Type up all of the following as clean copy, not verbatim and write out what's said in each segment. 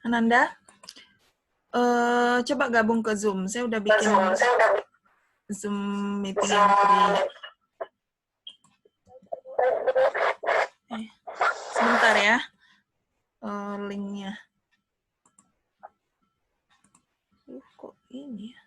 Ananda, coba gabung ke Zoom. Saya udah bikin Zoom meeting yang free. Sebentar ya, linknya. Kok ini ya?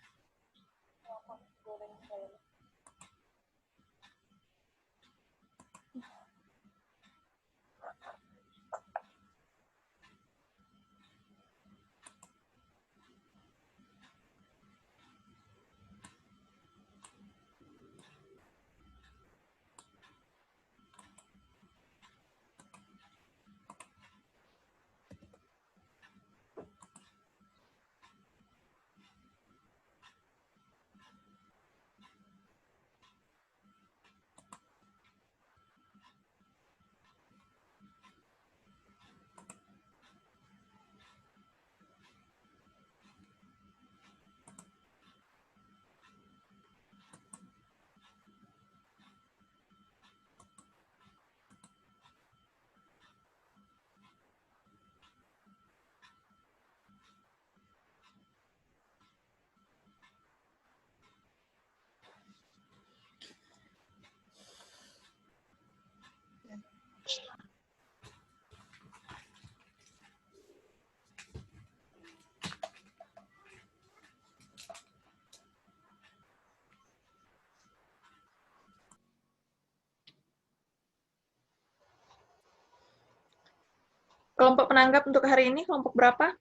Kelompok penanggap untuk hari ini kelompok berapa?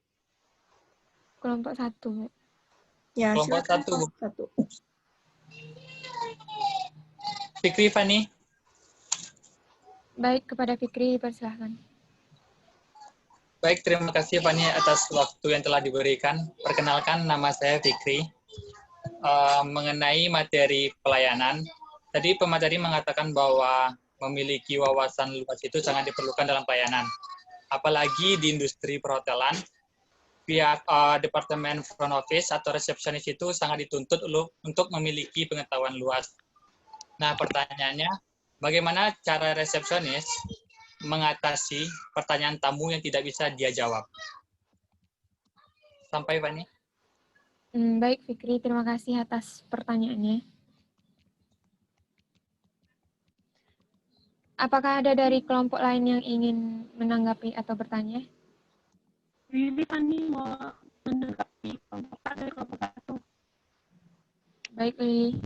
Kelompok 1. Ya, Kelompok silakan. 1. Satu. Fikri, Fani. Baik, kepada Fikri dipersilahkan. Baik, terima kasih Fani atas waktu yang telah diberikan. Perkenalkan, nama saya Fikri. Mengenai materi pelayanan, tadi pemateri mengatakan bahwa memiliki wawasan luas itu sangat diperlukan dalam pelayanan. Apalagi di industri perhotelan, pihak Departemen Front Office atau resepsionis itu sangat dituntut untuk memiliki pengetahuan luas. Nah, pertanyaannya, bagaimana cara resepsionis mengatasi pertanyaan tamu yang tidak bisa dia jawab? Sampai, Fani. Baik, Fikri. Terima kasih atas pertanyaannya. Apakah ada dari kelompok lain yang ingin menanggapi atau bertanya? Lili, Fani mau menanggapi kelompok dari kelompok 1. Baik, Lili.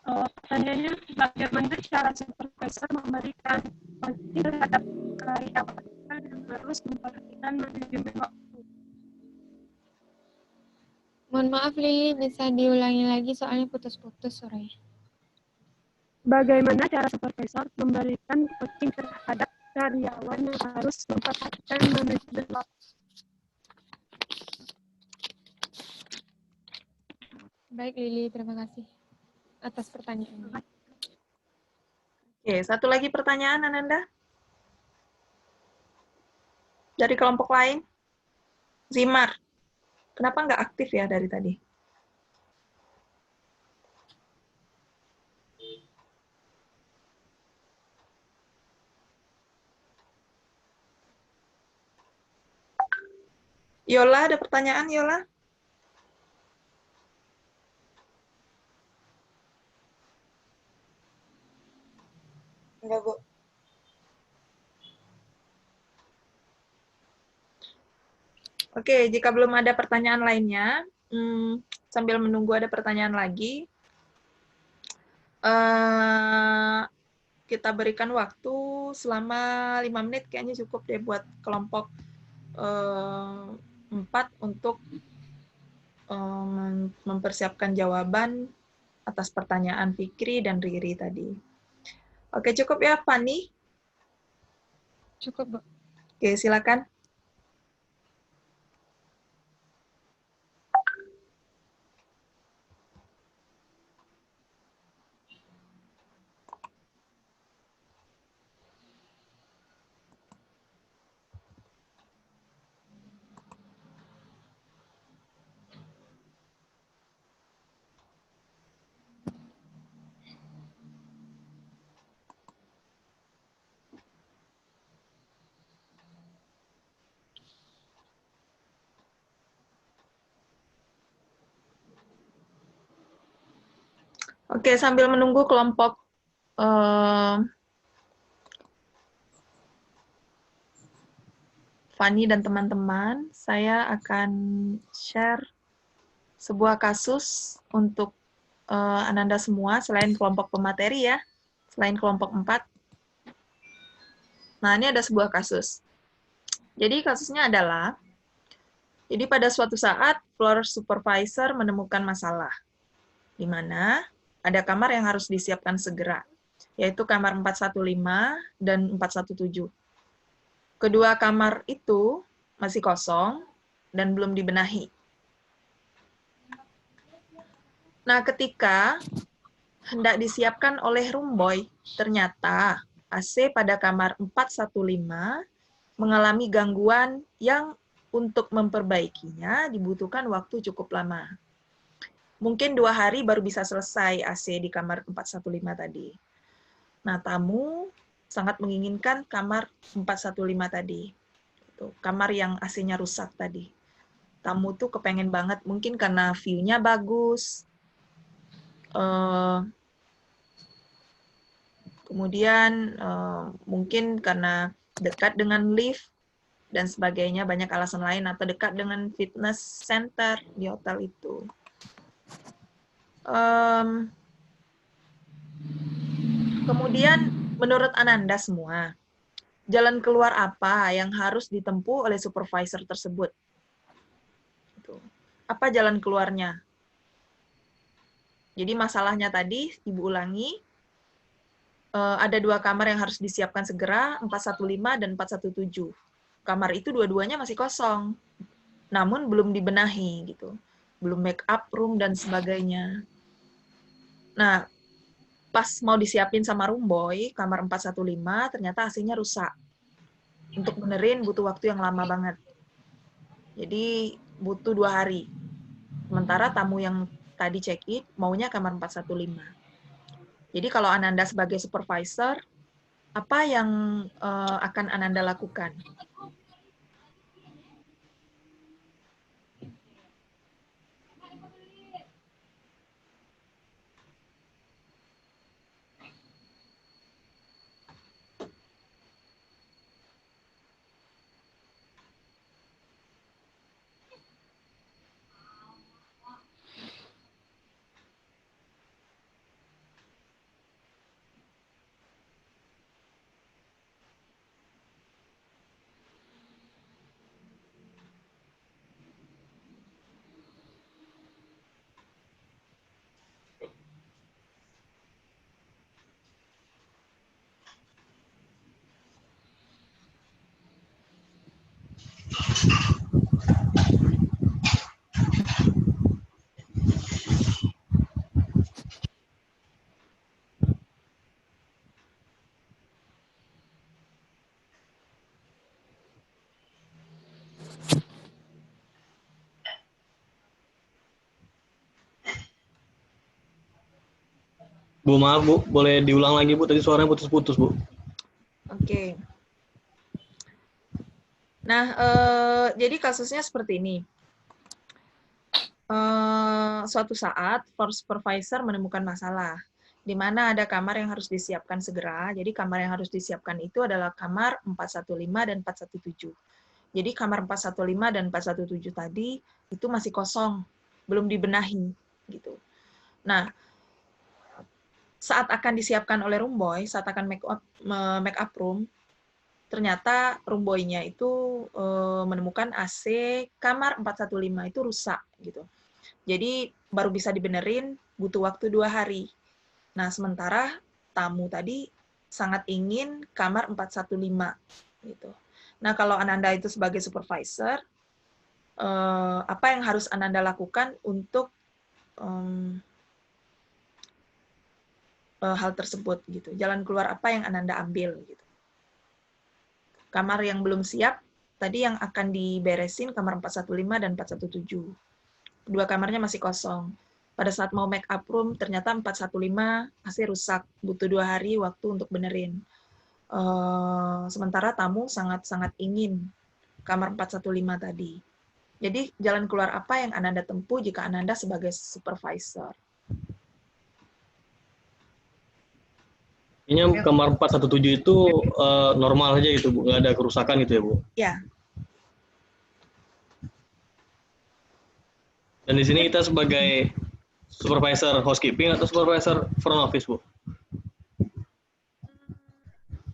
Pertanyaannya, bagaimana cara supervisor memberikan penting terhadap karyawan dan harus memperhatikan manajemen waktu? Mohon maaf, Lili. Bisa diulangi lagi soalnya putus-putus suaranya. Bagaimana cara supervisor memberikan coaching terhadap karyawan yang harus memperhatikan manajemen waktu? Baik, Lili. Terima kasih atas pertanyaannya. Oke, satu lagi pertanyaan, Ananda. Dari kelompok lain. Zimar, kenapa nggak aktif ya dari tadi? Yola, ada pertanyaan, Yola? Enggak, Bu. Oke, jika belum ada pertanyaan lainnya, sambil menunggu ada pertanyaan lagi, kita berikan waktu selama 5 menit, kayaknya cukup deh buat kelompok 4 untuk mempersiapkan jawaban atas pertanyaan Fikri dan Riri tadi. Oke, cukup ya, Fani? Cukup, Bu. Oke, silakan. Oke, sambil menunggu kelompok Fani dan teman-teman, saya akan share sebuah kasus untuk Ananda semua, selain kelompok pemateri ya, selain kelompok 4. Nah, ini ada sebuah kasus. Jadi kasusnya adalah, jadi pada suatu saat, floor supervisor menemukan masalah, di mana ada kamar yang harus disiapkan segera, yaitu kamar 415 dan 417. Kedua kamar itu masih kosong dan belum dibenahi. Nah, ketika hendak disiapkan oleh room boy, ternyata AC pada kamar 415 mengalami gangguan yang untuk memperbaikinya dibutuhkan waktu cukup lama. Mungkin 2 hari baru bisa selesai AC di kamar 415 tadi. Nah, tamu sangat menginginkan kamar 415 tadi. Kamar yang AC-nya rusak tadi. Tamu tuh kepengen banget, mungkin karena view-nya bagus, kemudian mungkin karena dekat dengan lift dan sebagainya, banyak alasan lain, atau dekat dengan fitness center di hotel itu. Kemudian menurut Ananda semua, jalan keluar apa yang harus ditempuh oleh supervisor tersebut? Apa jalan keluarnya? Jadi masalahnya tadi, Ibu ulangi, ada 2 kamar yang harus disiapkan segera, 415 dan 417. Kamar itu dua-duanya masih kosong, namun belum dibenahi, gitu. Belum make up room dan sebagainya. Nah, pas mau disiapin sama room boy, kamar 415, ternyata AC-nya rusak. Untuk benerin butuh waktu yang lama banget. Jadi butuh 2 hari. Sementara tamu yang tadi check-in maunya kamar 415. Jadi kalau Ananda sebagai supervisor, apa yang akan Ananda lakukan? Bu, maaf Bu, boleh diulang lagi Bu, tadi suaranya putus-putus Bu. Oke. Nah, jadi kasusnya seperti ini. Suatu saat, floor supervisor menemukan masalah, di mana ada kamar yang harus disiapkan segera. Jadi kamar yang harus disiapkan itu adalah kamar 415 dan 417. Jadi kamar 415 dan 417 tadi itu masih kosong, belum dibenahi, gitu. Nah, saat akan disiapkan oleh room boy, saat akan make up room, ternyata room boy-nya itu menemukan AC kamar 415 itu rusak, gitu. Jadi baru bisa dibenerin, butuh waktu 2 hari. Nah, sementara tamu tadi sangat ingin kamar 415, gitu. Nah, kalau Ananda itu sebagai supervisor, apa yang harus Ananda lakukan untuk hal tersebut, gitu. Jalan keluar apa yang Ananda ambil, gitu. Kamar yang belum siap, tadi yang akan diberesin kamar 415 dan 417. Dua kamarnya masih kosong. Pada saat mau make up room, ternyata 415 AC rusak, butuh 2 hari waktu untuk benerin. Sementara tamu sangat-sangat ingin kamar 415 tadi. Jadi jalan keluar apa yang Ananda tempuh jika Ananda sebagai supervisor? Ini kamar 417 itu normal aja gitu, Bu. Nggak ada kerusakan gitu ya, Bu. Ya, Dan di sini kita sebagai supervisor housekeeping atau supervisor front office, Bu.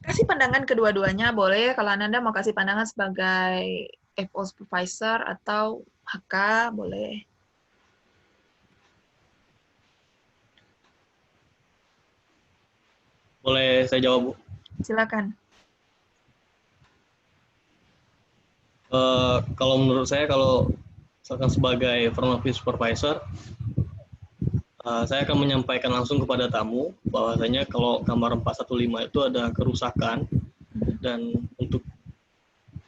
kasih pandangan kedua-duanya boleh. Kalau Ananda mau kasih pandangan sebagai FO supervisor atau HK, boleh. Boleh saya jawab, Bu? Silakan. Kalau menurut saya, kalau misalkan sebagai front office supervisor, saya akan menyampaikan langsung kepada tamu bahwasanya kalau kamar 415 itu ada kerusakan, dan untuk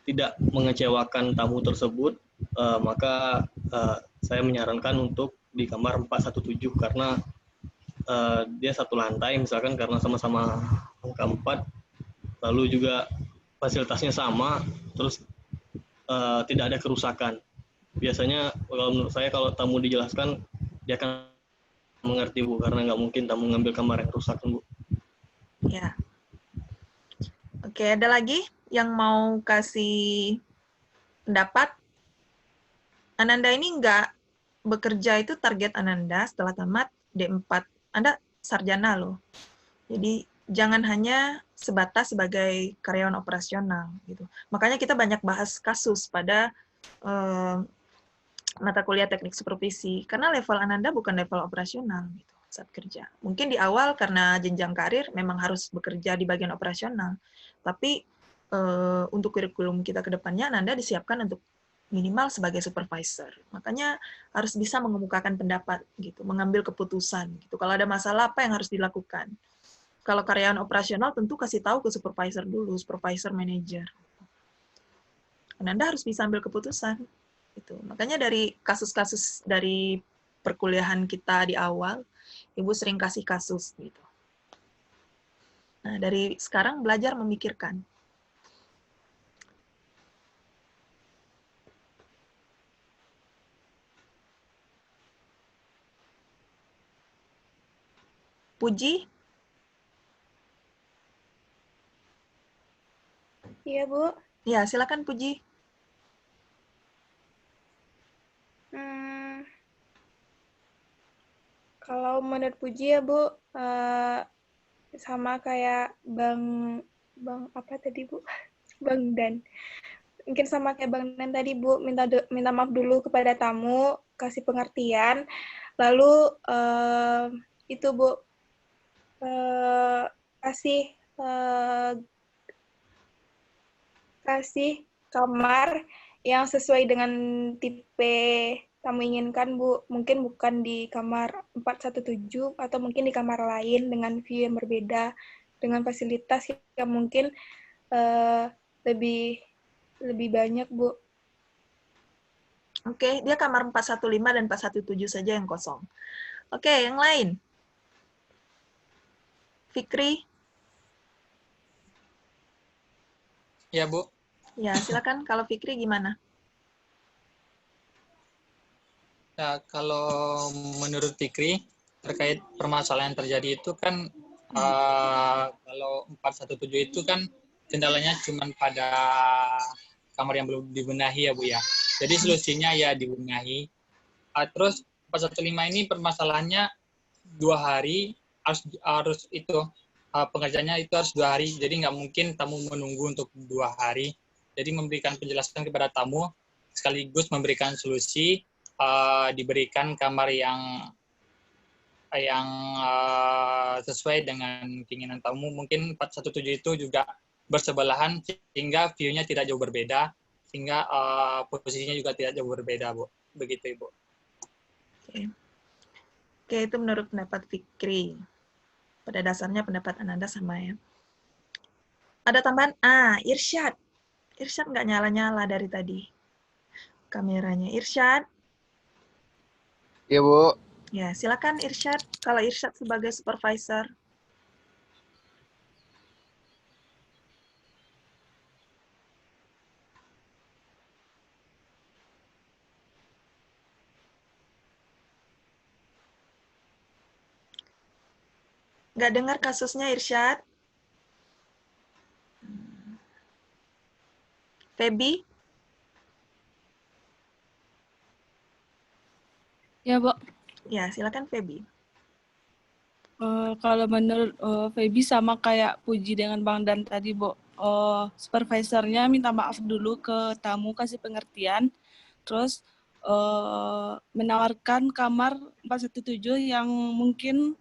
tidak mengecewakan tamu tersebut, maka saya menyarankan untuk di kamar 417 karena dia satu lantai misalkan, karena sama-sama angka 4, lalu juga fasilitasnya sama, terus tidak ada kerusakan. Biasanya kalau menurut saya, kalau tamu dijelaskan, dia akan mengerti, Bu, karena nggak mungkin tamu ngambil kamar yang rusak, Bu. Ya. Oke, ada lagi yang mau kasih pendapat? Ananda ini nggak bekerja, itu target Ananda setelah tamat D4. Anda sarjana loh. Jadi jangan hanya sebatas sebagai karyawan operasional gitu. Makanya kita banyak bahas kasus pada mata kuliah teknik supervisi, karena level Ananda bukan level operasional gitu saat kerja. Mungkin di awal karena jenjang karir memang harus bekerja di bagian operasional, tapi untuk kurikulum kita ke depannya Ananda disiapkan untuk minimal sebagai supervisor. Makanya harus bisa mengemukakan pendapat gitu, mengambil keputusan gitu. Kalau ada masalah apa yang harus dilakukan. Kalau karyawan operasional tentu kasih tahu ke supervisor dulu, supervisor manager. Anda harus bisa ambil keputusan. Gitu. Makanya dari kasus-kasus dari perkuliahan kita di awal, Ibu sering kasih kasus gitu. Nah, dari sekarang belajar memikirkan. Puji? Iya, Bu. Ya, silakan Puji. Kalau menurut Puji ya, Bu, sama kayak Bang apa tadi, Bu? Bang Dan. Mungkin sama kayak Bang Dan tadi, Bu, minta maaf dulu kepada tamu, kasih pengertian. Lalu itu, Bu, kasih kasih kamar yang sesuai dengan tipe tamu inginkan, Bu. Mungkin bukan di kamar 417 atau mungkin di kamar lain dengan view yang berbeda, dengan fasilitas yang mungkin lebih banyak, Bu. Oke, dia kamar 415 dan 417 saja yang kosong. Oke, yang lain. Fikri? Ya, Bu. Ya, silakan. Kalau Fikri gimana? Ya, kalau menurut Fikri, terkait permasalahan yang terjadi itu kan, kalau 417 itu kan kendalanya cuma pada kamar yang belum dibenahi ya, Bu ya. Jadi solusinya ya dibenahi. Terus 415 ini permasalahannya 2 hari, harus itu pengerjaannya itu harus 2 hari. Jadi nggak mungkin tamu menunggu untuk 2 hari. Jadi memberikan penjelasan kepada tamu sekaligus memberikan solusi, diberikan kamar yang sesuai dengan keinginan tamu. Mungkin 417 itu juga bersebelahan sehingga view-nya tidak jauh berbeda, sehingga posisinya juga tidak jauh berbeda, Bu. Begitu, Ibu. Oke, itu menurut pendapat Fikri. Pada dasarnya pendapat Ananda sama ya. Ada tambahan? Irsyad. Irsyad nggak nyala-nyala dari tadi kameranya. Irsyad? Iya, Bu. Ya, silakan Irsyad. Kalau Irsyad sebagai supervisor. Nggak dengar kasusnya, Irsyad? Feby? Ya, Bu. Ya, silakan Feby. Kalau menurut Feby sama kayak Puji dengan Bang Dan tadi, Bu. Supervisornya minta maaf dulu ke tamu, kasih pengertian, terus menawarkan kamar 417 yang mungkin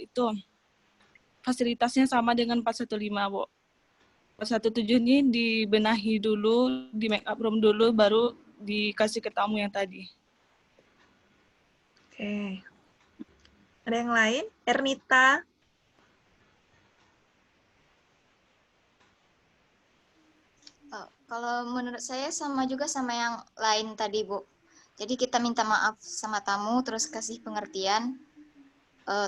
itu fasilitasnya sama dengan 415, Bu. 417 ini dibenahi dulu, di make up room dulu, baru dikasih ke tamu yang tadi. Oke. Ada yang lain? Ernita? Kalau menurut saya sama juga sama yang lain tadi, Bu. Jadi kita minta maaf sama tamu, terus kasih pengertian,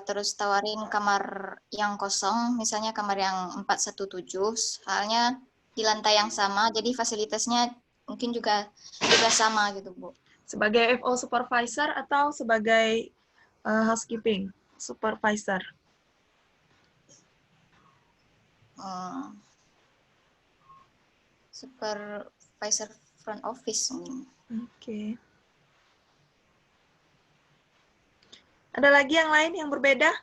terus tawarin kamar yang kosong, misalnya kamar yang 417, soalnya di lantai yang sama, jadi fasilitasnya mungkin juga sama gitu, Bu. Sebagai FO supervisor atau sebagai housekeeping supervisor? Supervisor front office. Oke. Ada lagi yang lain yang berbeda?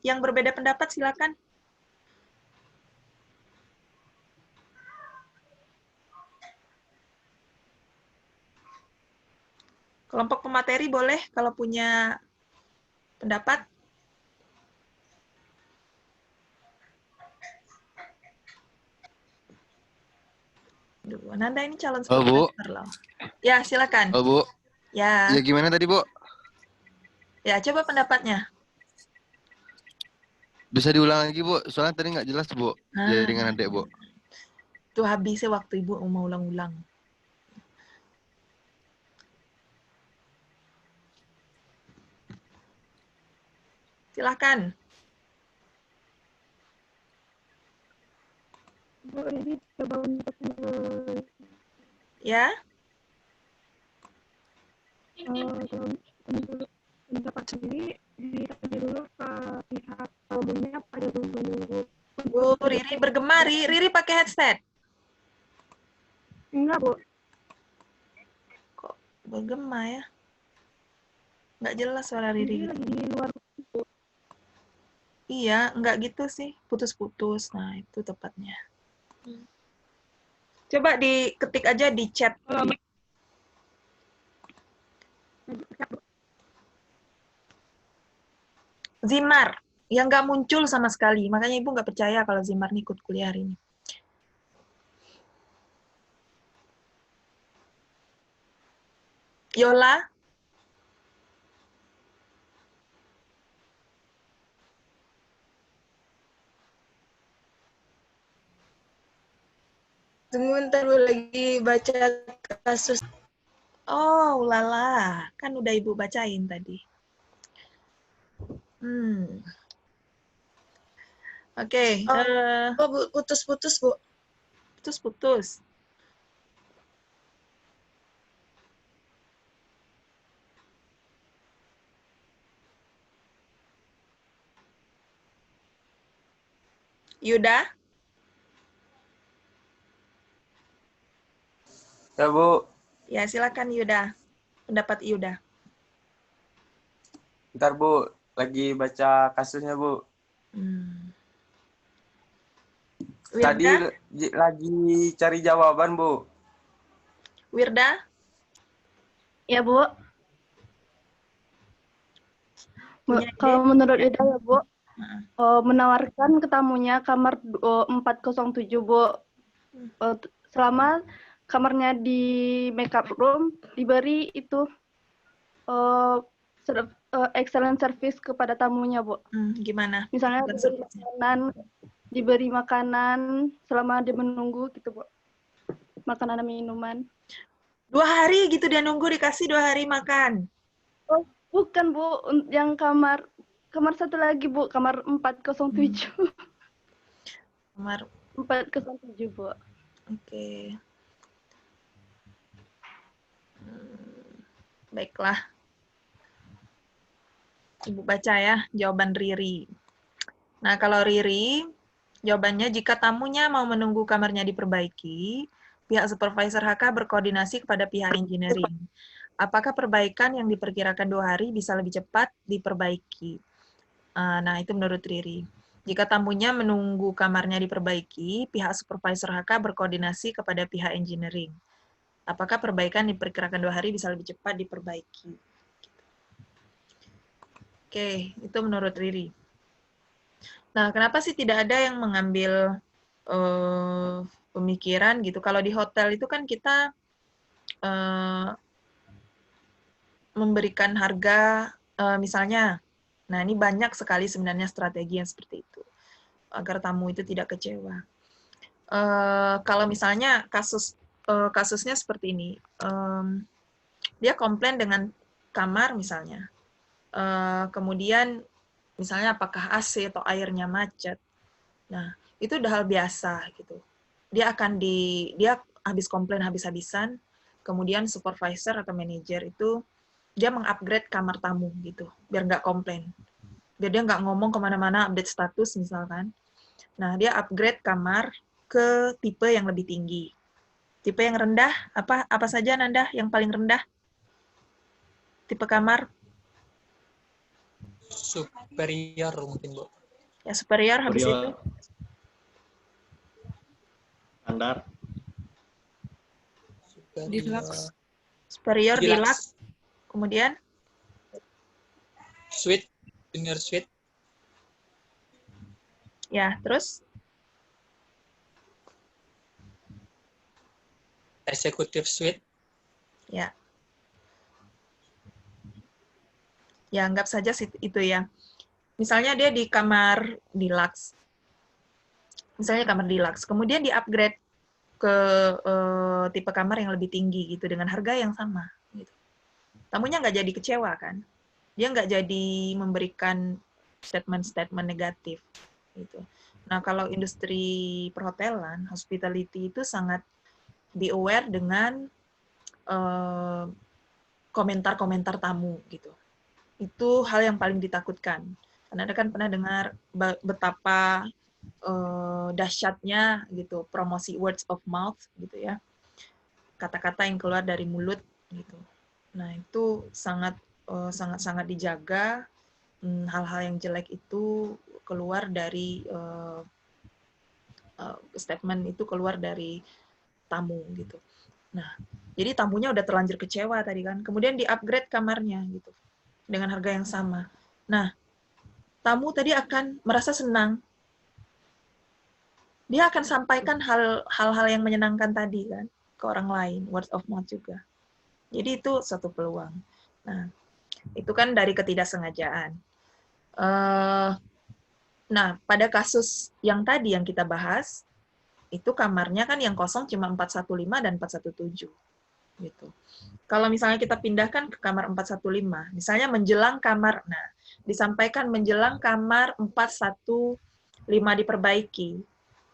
Yang berbeda pendapat, silakan. Kelompok pemateri boleh kalau punya pendapat. Duh, Nanda ini calon Oh, Bu. supervisor loh. Ya, silakan. Oh, Bu. Ya. Ya gimana tadi, Bu? Ya, coba pendapatnya. Bisa diulang lagi, Bu? Soalnya tadi nggak jelas, Bu. Jaringan adek, Bu. Itu habisnya waktu Ibu mau ulang-ulang. Silakan. Bu, ini coba untuk Ya. untuk pendapat sendiri ditanya dulu ke pihak tamunya pada menunggu. Bu Riri bergema, Riri pakai headset. Enggak, Bu. Kok bergema ya? Nggak jelas suara Riri. Lagi di luar. Bu. Iya, nggak gitu sih. Putus-putus. Nah, itu tepatnya. Coba diketik aja di chat. Zimar, yang nggak muncul sama sekali. Makanya Ibu nggak percaya kalau Zimar nih ikut kuliah hari ini. Yola? Tunggu ntar dulu lagi baca kasus. Oh, lala. Kan udah Ibu bacain tadi. Oke. Oh, Bu, putus-putus, Bu. Putus-putus. Yuda? Ya, Bu. Ya, silakan Yuda. Pendapat Yuda. Ntar, Bu. Lagi baca kasusnya, Bu. Tadi Wirda? lagi cari jawaban, Bu. Wirda? Ya, Bu. Punya Kalau ide? menurut Ida ya, Bu, menawarkan ke tamunya kamar 407, Bu. Selama kamarnya di makeup room, diberi itu excellent service kepada tamunya, Bu. Gimana? Misalnya diberi makanan selama dia menunggu gitu, Bu. Makanan dan minuman. 2 hari gitu dia nunggu dikasih 2 hari makan. Oh, bukan, Bu. Yang kamar satu lagi, Bu. Kamar 407. Kamar 407, Bu. Oke. Baiklah. Ibu baca ya jawaban Riri. Nah, kalau Riri, Jawabannya, jika tamunya mau menunggu kamarnya diperbaiki, pihak supervisor HK berkoordinasi kepada pihak engineering. Apakah perbaikan yang diperkirakan 2 hari bisa lebih cepat diperbaiki? Nah, itu menurut Riri. Jika tamunya menunggu kamarnya diperbaiki, pihak supervisor HK berkoordinasi kepada pihak engineering. Apakah perbaikan diperkirakan 2 hari bisa lebih cepat diperbaiki? Oke, itu menurut Riri. Nah, kenapa sih tidak ada yang mengambil pemikiran gitu? Kalau di hotel itu kan kita memberikan harga, misalnya, nah ini banyak sekali sebenarnya strategi yang seperti itu, agar tamu itu tidak kecewa. Kalau misalnya kasusnya seperti ini, dia komplain dengan kamar misalnya, kemudian misalnya apakah AC atau airnya macet. Nah, itu udah hal biasa gitu. Dia habis komplain habis-habisan, kemudian supervisor atau manajer itu dia mengupgrade kamar tamu gitu, biar nggak komplain. Biar dia nggak ngomong kemana-mana update status misalkan. Nah, dia upgrade kamar ke tipe yang lebih tinggi. Tipe yang rendah, apa saja Nanda yang paling rendah? Tipe kamar? Superior mungkin, Bu. Ya, superior, habis itu? Standar. Deluxe. Superior, deluxe. Kemudian? Suite, junior suite. Ya, terus? Executive suite. Ya. Ya, anggap saja itu ya. Misalnya dia di kamar deluxe. Misalnya kamar deluxe. Kemudian di-upgrade ke tipe kamar yang lebih tinggi gitu, dengan harga yang sama. Gitu. Tamunya nggak jadi kecewa, kan? Dia nggak jadi memberikan statement-statement negatif. Gitu. Nah, kalau industri perhotelan, hospitality itu sangat be aware dengan komentar-komentar tamu gitu. Itu hal yang paling ditakutkan. Karena Anda kan pernah dengar betapa dahsyatnya gitu promosi words of mouth gitu ya. Kata-kata yang keluar dari mulut gitu. Nah, itu sangat dijaga. Hal-hal yang jelek itu keluar dari statement itu keluar dari tamu gitu. Nah, jadi tamunya udah terlanjur kecewa tadi kan. Kemudian di-upgrade kamarnya gitu dengan harga yang sama. Nah, tamu tadi akan merasa senang. Dia akan sampaikan hal-hal yang menyenangkan tadi kan ke orang lain, word of mouth juga. Jadi itu satu peluang. Nah, itu kan dari ketidaksengajaan. Nah, pada kasus yang tadi yang kita bahas, itu kamarnya kan yang kosong cuma 415 dan 417. Gitu. Kalau misalnya kita pindahkan ke kamar 415, misalnya menjelang kamar, nah, disampaikan menjelang kamar 415 diperbaiki.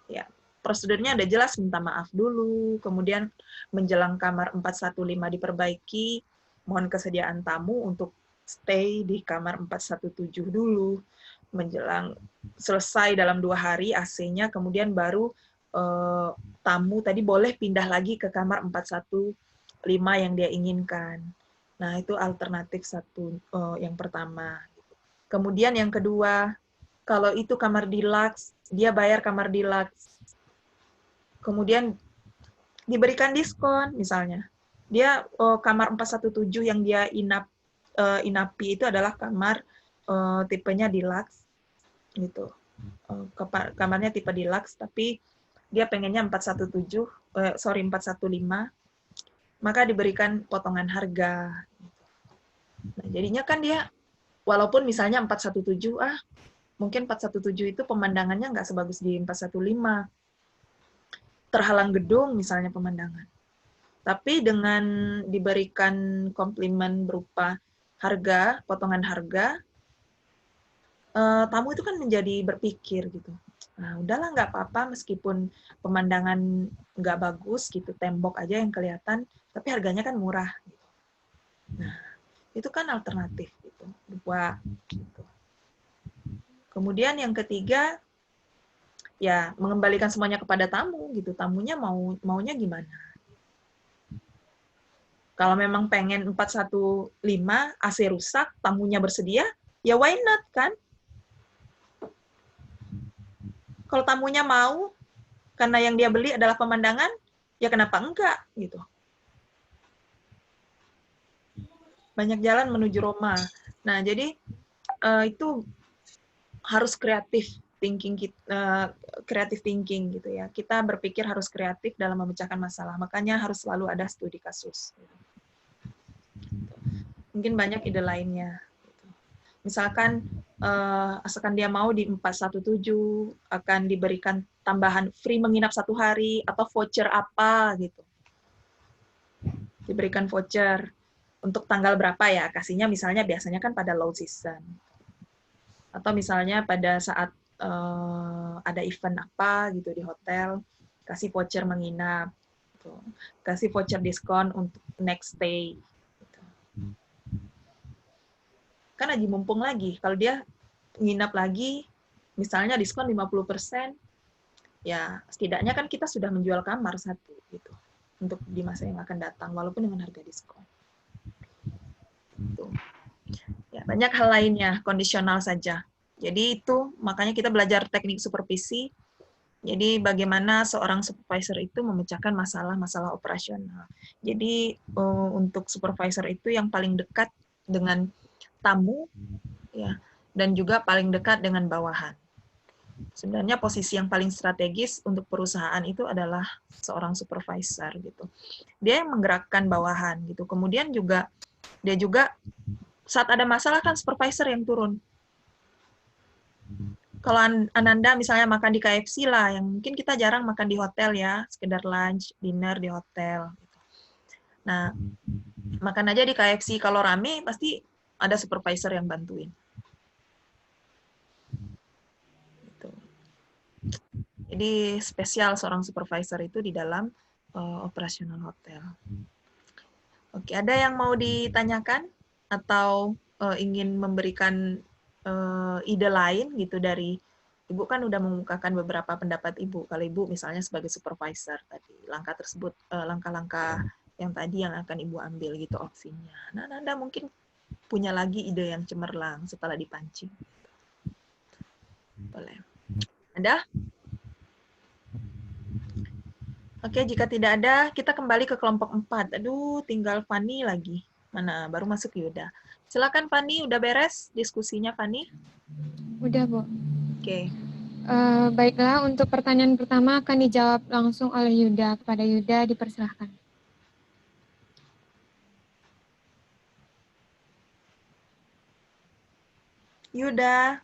Ya, prosedurnya udah jelas, minta maaf dulu, kemudian menjelang kamar 415 diperbaiki, mohon kesediaan tamu untuk stay di kamar 417 dulu, menjelang selesai dalam 2 hari AC-nya, kemudian baru tamu tadi boleh pindah lagi ke kamar 415 yang dia inginkan. Nah, itu alternatif yang pertama. Kemudian yang kedua, kalau itu kamar deluxe, dia bayar kamar deluxe. Kemudian diberikan diskon misalnya. Dia kamar 417 yang dia inapi itu adalah kamar tipenya deluxe gitu. Kamarnya tipe deluxe tapi dia pengennya 415, maka diberikan potongan harga. Nah, jadinya kan dia walaupun misalnya 417 mungkin 417 itu pemandangannya nggak sebagus di 415. Terhalang gedung misalnya pemandangan. Tapi dengan diberikan komplimen berupa harga, potongan harga, tamu itu kan menjadi berpikir gitu. Nah, udahlah nggak apa-apa meskipun pemandangan nggak bagus gitu, tembok aja yang kelihatan, tapi harganya kan murah. Gitu. Nah, itu kan alternatif gitu. Dua. Gitu. Kemudian yang ketiga, ya mengembalikan semuanya kepada tamu gitu. Tamunya maunya gimana? Kalau memang pengen 415 AC rusak, tamunya bersedia, ya why not kan? Kalau tamunya mau, karena yang dia beli adalah pemandangan, ya kenapa enggak gitu. Banyak jalan menuju Roma. Nah, jadi itu harus kreatif thinking gitu ya. Kita berpikir harus kreatif dalam memecahkan masalah. Makanya harus selalu ada studi kasus. Mungkin banyak ide lainnya. Misalkan asalkan dia mau di 417 akan diberikan tambahan free menginap 1 hari atau voucher apa gitu. Diberikan voucher untuk tanggal berapa ya? Kasihnya misalnya biasanya kan pada low season. Atau misalnya pada saat ada event apa gitu di hotel, kasih voucher menginap, gitu. Kasih voucher diskon untuk next stay. Gitu. Kan lagi mumpung lagi, kalau dia nginap lagi, misalnya diskon 50%, ya setidaknya kan kita sudah menjual kamar 1 gitu, untuk di masa yang akan datang, walaupun dengan harga diskon. Gitu. Ya, banyak hal lainnya, kondisional saja. Jadi itu, makanya kita belajar teknik supervisi. Jadi bagaimana seorang supervisor itu memecahkan masalah-masalah operasional. Jadi untuk supervisor itu yang paling dekat dengan tamu, ya, dan juga paling dekat dengan bawahan. Sebenarnya posisi yang paling strategis untuk perusahaan itu adalah seorang supervisor gitu. Dia yang menggerakkan bawahan gitu. Kemudian juga dia juga saat ada masalah kan supervisor yang turun. Kalau Ananda misalnya makan di KFC lah, yang mungkin kita jarang makan di hotel ya, sekedar lunch, dinner di hotel. Nah, makan aja di KFC, kalau rame pasti ada supervisor yang bantuin. Gitu. Jadi spesial seorang supervisor itu di dalam operasional hotel. Oke, ada yang mau ditanyakan atau ingin memberikan ide lain gitu dari Ibu kan udah mengemukakan beberapa pendapat Ibu. Kalau Ibu misalnya sebagai supervisor tadi, langkah tersebut, langkah-langkah yang tadi yang akan Ibu ambil gitu opsinya. Nah, Anda mungkin punya lagi ide yang cemerlang setelah dipancing. Boleh. Ada? Oke, jika tidak ada, kita kembali ke kelompok 4. Aduh, tinggal Fani lagi. Mana? Baru masuk Yuda. Silakan Fani, udah beres diskusinya Fani? Udah, Bu. Oke. Baiklah, untuk pertanyaan pertama akan dijawab langsung oleh Yuda. Kepada Yuda, dipersilahkan. Yuda.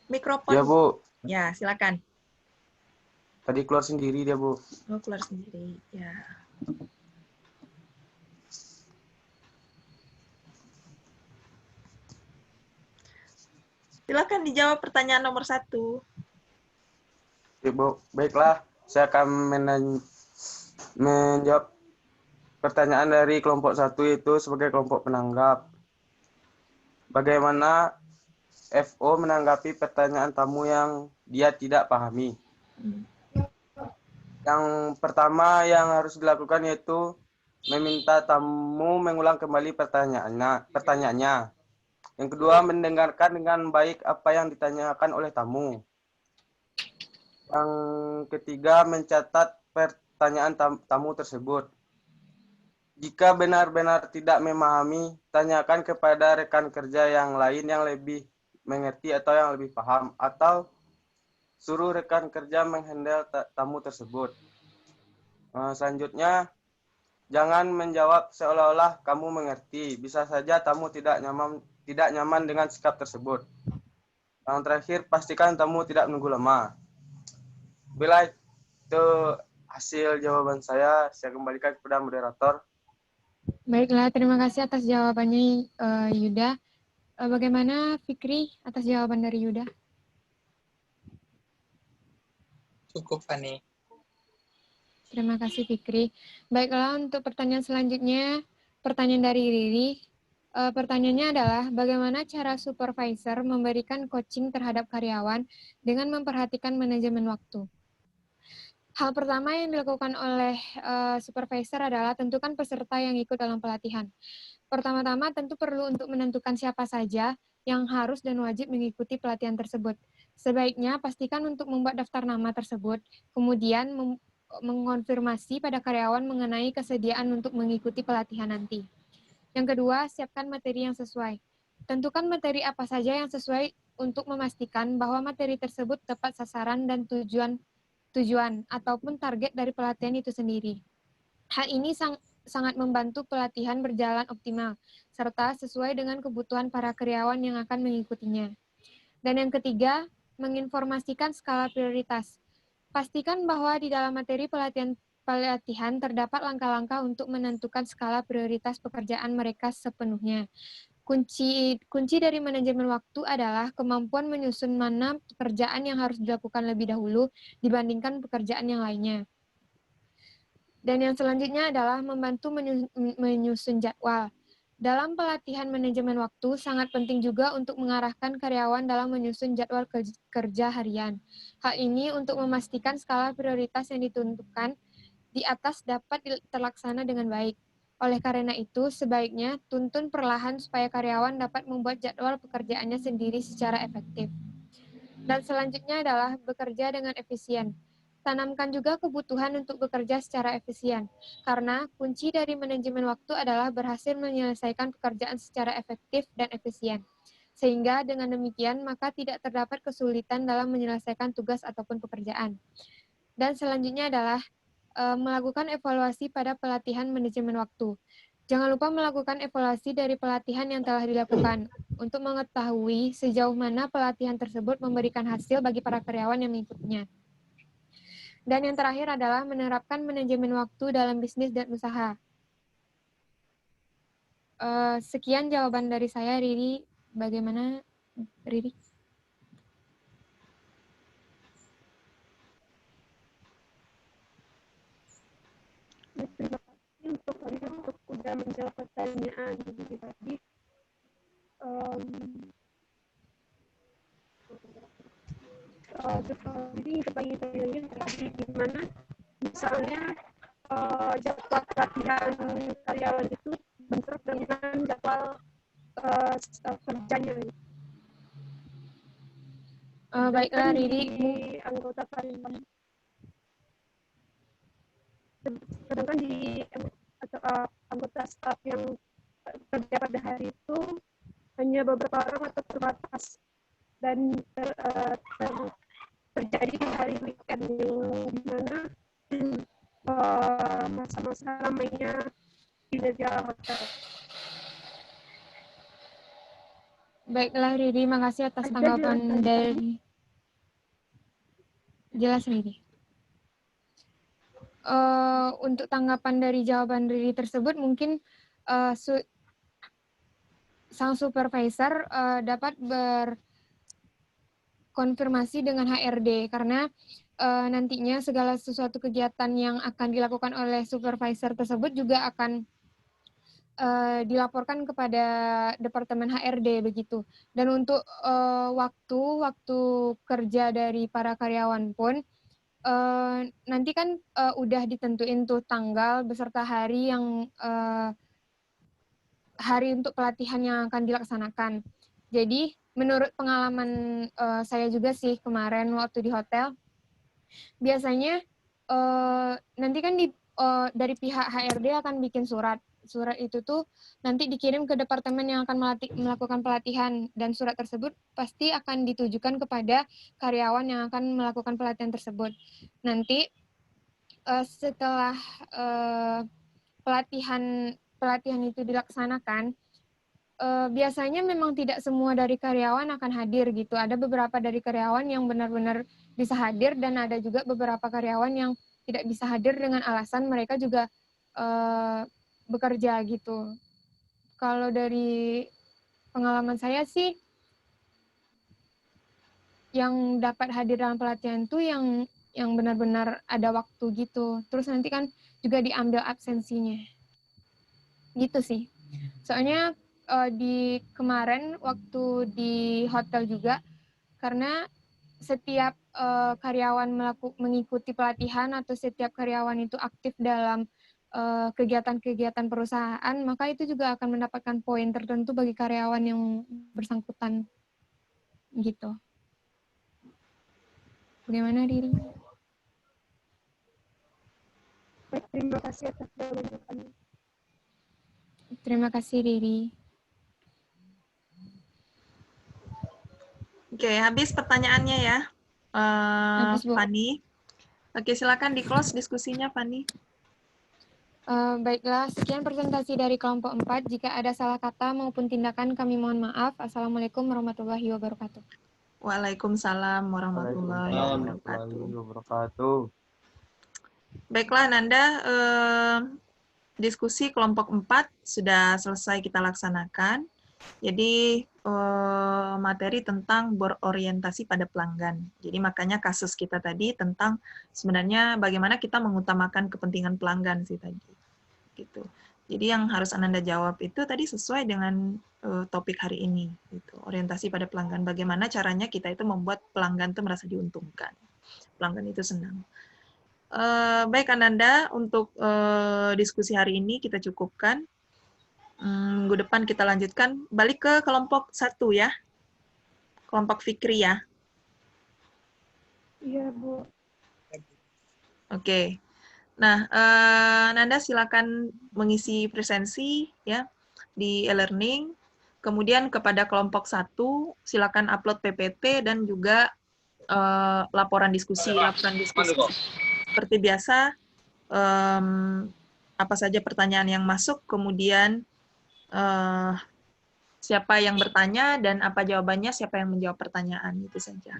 Mikrofon. Ya, Bu. Ya, silakan. Tadi keluar sendiri dia, Bu. Oh, keluar sendiri. Ya. Silakan dijawab pertanyaan nomor 1. Ya, Bu. Baiklah, saya akan menjawab pertanyaan dari kelompok 1 itu sebagai kelompok penanggap. Bagaimana FO menanggapi pertanyaan tamu yang dia tidak pahami? Yang pertama yang harus dilakukan yaitu meminta tamu mengulang kembali pertanyaannya. Yang kedua, mendengarkan dengan baik apa yang ditanyakan oleh tamu. Yang ketiga, mencatat pertanyaan tamu tersebut. Jika benar-benar tidak memahami, tanyakan kepada rekan kerja yang lain yang lebih mengerti atau yang lebih paham, atau suruh rekan kerja menghandle tamu tersebut. Selanjutnya, jangan menjawab seolah-olah kamu mengerti. Bisa saja tamu tidak nyaman dengan sikap tersebut. Yang terakhir, pastikan tamu tidak menunggu lama. Bila itu hasil jawaban saya kembalikan kepada moderator. Baiklah, terima kasih atas jawabannya Yuda. Bagaimana Fikri atas jawaban dari Yuda? Cukup, Fani. Terima kasih Fikri. Baiklah, untuk pertanyaan selanjutnya, pertanyaan dari Riri. Pertanyaannya adalah, bagaimana cara supervisor memberikan coaching terhadap karyawan dengan memperhatikan manajemen waktu? Hal pertama yang dilakukan oleh supervisor adalah tentukan peserta yang ikut dalam pelatihan. Pertama-tama tentu perlu untuk menentukan siapa saja yang harus dan wajib mengikuti pelatihan tersebut. Sebaiknya pastikan untuk membuat daftar nama tersebut, kemudian mengonfirmasi pada karyawan mengenai kesediaan untuk mengikuti pelatihan nanti. Yang kedua, siapkan materi yang sesuai. Tentukan materi apa saja yang sesuai untuk memastikan bahwa materi tersebut tepat sasaran dan tujuan ataupun target dari pelatihan itu sendiri. Hal ini sangat membantu pelatihan berjalan optimal, serta sesuai dengan kebutuhan para karyawan yang akan mengikutinya. Dan yang ketiga, menginformasikan skala prioritas. Pastikan bahwa di dalam materi pelatihan terdapat langkah-langkah untuk menentukan skala prioritas pekerjaan mereka sepenuhnya. Kunci dari manajemen waktu adalah kemampuan menyusun mana pekerjaan yang harus dilakukan lebih dahulu dibandingkan pekerjaan yang lainnya. Dan yang selanjutnya adalah membantu menyusun jadwal. Dalam pelatihan manajemen waktu, sangat penting juga untuk mengarahkan karyawan dalam menyusun jadwal kerja harian. Hal ini untuk memastikan skala prioritas yang ditentukan di atas dapat terlaksana dengan baik. Oleh karena itu, sebaiknya tuntun perlahan supaya karyawan dapat membuat jadwal pekerjaannya sendiri secara efektif. Dan selanjutnya adalah bekerja dengan efisien. Tanamkan juga kebutuhan untuk bekerja secara efisien, karena kunci dari manajemen waktu adalah berhasil menyelesaikan pekerjaan secara efektif dan efisien. Sehingga dengan demikian, maka tidak terdapat kesulitan dalam menyelesaikan tugas ataupun pekerjaan. Dan selanjutnya adalah melakukan evaluasi pada pelatihan manajemen waktu. Jangan lupa melakukan evaluasi dari pelatihan yang telah dilakukan untuk mengetahui sejauh mana pelatihan tersebut memberikan hasil bagi para karyawan yang mengikutinya. Dan yang terakhir adalah menerapkan manajemen waktu dalam bisnis dan usaha. Sekian jawaban dari saya, Riri. Bagaimana, Riri? Terima kasih untuk sudah menjawab pertanyaan tadi. Jadi pertanyaannya tadi gimana misalnya jadwal pelatihan karyawan itu bentrok dengan jadwal kerjanya. Baiklah, Riri. Anggota karyawan. Sedangkan di anggota staf yang kerja pada hari itu hanya beberapa orang atau terbatas, dan terjadi di hari weekend yang dimana masa-masa ramainya kinerja hotel. Baiklah, Riri, makasih atas tanggapan dari jelas, Riri. Untuk tanggapan dari jawaban Riri tersebut, mungkin sang supervisor dapat berkonfirmasi dengan HRD, karena nantinya segala sesuatu kegiatan yang akan dilakukan oleh supervisor tersebut juga akan dilaporkan kepada Departemen HRD begitu. Dan untuk waktu kerja dari para karyawan pun nanti kan udah ditentuin tuh tanggal beserta hari yang hari untuk pelatihan yang akan dilaksanakan. Jadi menurut pengalaman saya juga sih kemarin waktu di hotel, biasanya nanti kan dari pihak HRD akan bikin surat. Surat itu tuh nanti dikirim ke departemen yang akan melakukan pelatihan, dan surat tersebut pasti akan ditujukan kepada karyawan yang akan melakukan pelatihan tersebut. Nanti setelah pelatihan itu dilaksanakan, biasanya memang tidak semua dari karyawan akan hadir gitu. Ada beberapa dari karyawan yang benar-benar bisa hadir, dan ada juga beberapa karyawan yang tidak bisa hadir dengan alasan mereka juga bekerja gitu. Kalau dari pengalaman saya sih, yang dapat hadir dalam pelatihan itu yang benar-benar ada waktu gitu. Terus nanti kan juga diambil absensinya. Gitu sih. Soalnya di kemarin waktu di hotel juga, karena setiap karyawan mengikuti pelatihan atau setiap karyawan itu aktif dalam kegiatan-kegiatan perusahaan, maka itu juga akan mendapatkan poin tertentu bagi karyawan yang bersangkutan. Gitu. Bagaimana, Riri? Baik, terima kasih atas jawabannya. Terima kasih, Riri. Oke, habis pertanyaannya ya, Habis, Bu. Fani. Oke, silakan di-close diskusinya, Fani. Baiklah, sekian presentasi dari kelompok 4. Jika ada salah kata maupun tindakan, kami mohon maaf. Assalamualaikum warahmatullahi wabarakatuh. Waalaikumsalam warahmatullahi Waalaikumsalam wabarakatuh. Baiklah, Nanda, diskusi kelompok 4 sudah selesai kita laksanakan. Jadi, materi tentang berorientasi pada pelanggan. Jadi, makanya kasus kita tadi tentang sebenarnya bagaimana kita mengutamakan kepentingan pelanggan sih tadi. Gitu. Jadi, yang harus Ananda jawab itu tadi sesuai dengan topik hari ini. Gitu. Orientasi pada pelanggan. Bagaimana caranya kita itu membuat pelanggan itu merasa diuntungkan. Pelanggan itu senang. Baik, Ananda, untuk diskusi hari ini kita cukupkan. Minggu depan kita lanjutkan. Balik ke kelompok 1 ya. Kelompok Fikri ya. Iya, Bu. Oke. Nah, Nanda silakan mengisi presensi ya di e-learning. Kemudian kepada kelompok 1 silakan upload PPT dan juga laporan diskusi. Seperti biasa, apa saja pertanyaan yang masuk, kemudian siapa yang bertanya dan apa jawabannya, siapa yang menjawab pertanyaan, itu saja.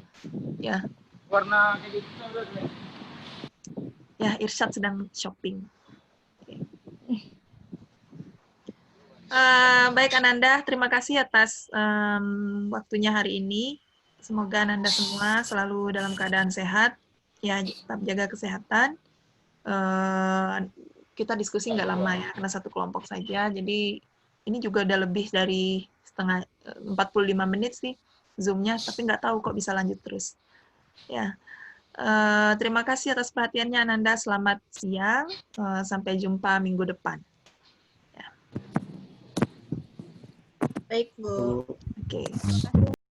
Ya. Warna Ya, Irsyad sedang shopping. Baik, Ananda, terima kasih atas waktunya hari ini. Semoga Ananda semua selalu dalam keadaan sehat. Ya, tetap jaga kesehatan. Kita diskusi nggak lama ya, karena satu kelompok saja. Jadi ini juga udah lebih dari 45 menit sih Zoom-nya, tapi nggak tahu kok bisa lanjut terus. Ya, terima kasih atas perhatiannya Ananda. Selamat siang. Sampai jumpa minggu depan. Ya. Baik, Bu. Oke.